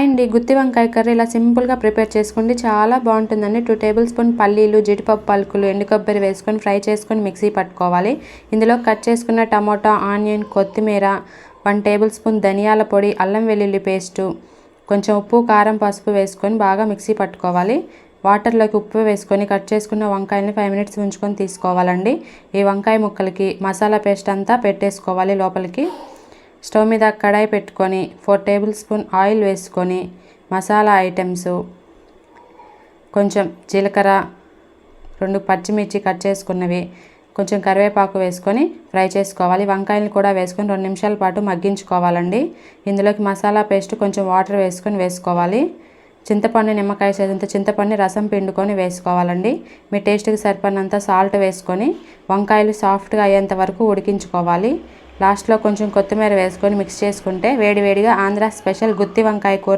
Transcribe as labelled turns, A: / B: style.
A: Hi అండి, గుత్తి వంకాయ curry ఇలా సింపుల్గా ప్రిపేర్ చేసుకోండి, చాలా బాగుంటుందండి. 2 టేబుల్ స్పూన్ పల్లీలు, జీడిపప్పు పలుకులు, ఎండు కొబ్బరి వేసుకొని ఫ్రై చేసుకొని మిక్సీ పట్టుకోవాలి. ఇందులో కట్ చేసుకున్న టమోటా, ఆనియన్, కొత్తిమీర, 1 టేబుల్ స్పూన్ ధనియాల పొడి, అల్లం వెల్లుల్లి పేస్టు, కొంచెం ఉప్పు, కారం, పసుపు వేసుకొని బాగా మిక్సీ పట్టుకోవాలి. వాటర్లోకి ఉప్పు వేసుకొని కట్ చేసుకున్న వంకాయని 5 మినిట్స్ ఉంచుకొని తీసుకోవాలండి. ఈ వంకాయ ముక్కలకి మసాలా పేస్ట్ అంతా పెట్టేసుకోవాలి లోపలికి. స్టవ్ మీద కడాయి పెట్టుకొని 4 టేబుల్ స్పూన్ ఆయిల్ వేసుకొని మసాలా ఐటమ్స్, కొంచెం జీలకర్ర, 2 పచ్చిమిర్చి కట్ చేసుకున్నవి, కొంచెం కరివేపాకు వేసుకొని ఫ్రై చేసుకోవాలి. వంకాయలు కూడా వేసుకొని 2 నిమిషాల పాటు మగ్గించుకోవాలండి. ఇందులోకి మసాలా పేస్ట్, కొంచెం వాటర్ వేసుకొని వేసుకోవాలి. చింతపండు, నిమ్మకాయ సైజంత చింతపండు రసం పిండుకొని వేసుకోవాలండి. మీ టేస్ట్కి సరిపడినంత సాల్ట్ వేసుకొని వంకాయలు సాఫ్ట్గా అయ్యేంత వరకు ఉడికించుకోవాలి. లాస్ట్లో కొంచెం కొత్తిమీర వేసుకొని మిక్స్ చేసుకుంటే వేడివేడిగా ఆంధ్ర స్పెషల్ గుత్తి వంకాయ కూర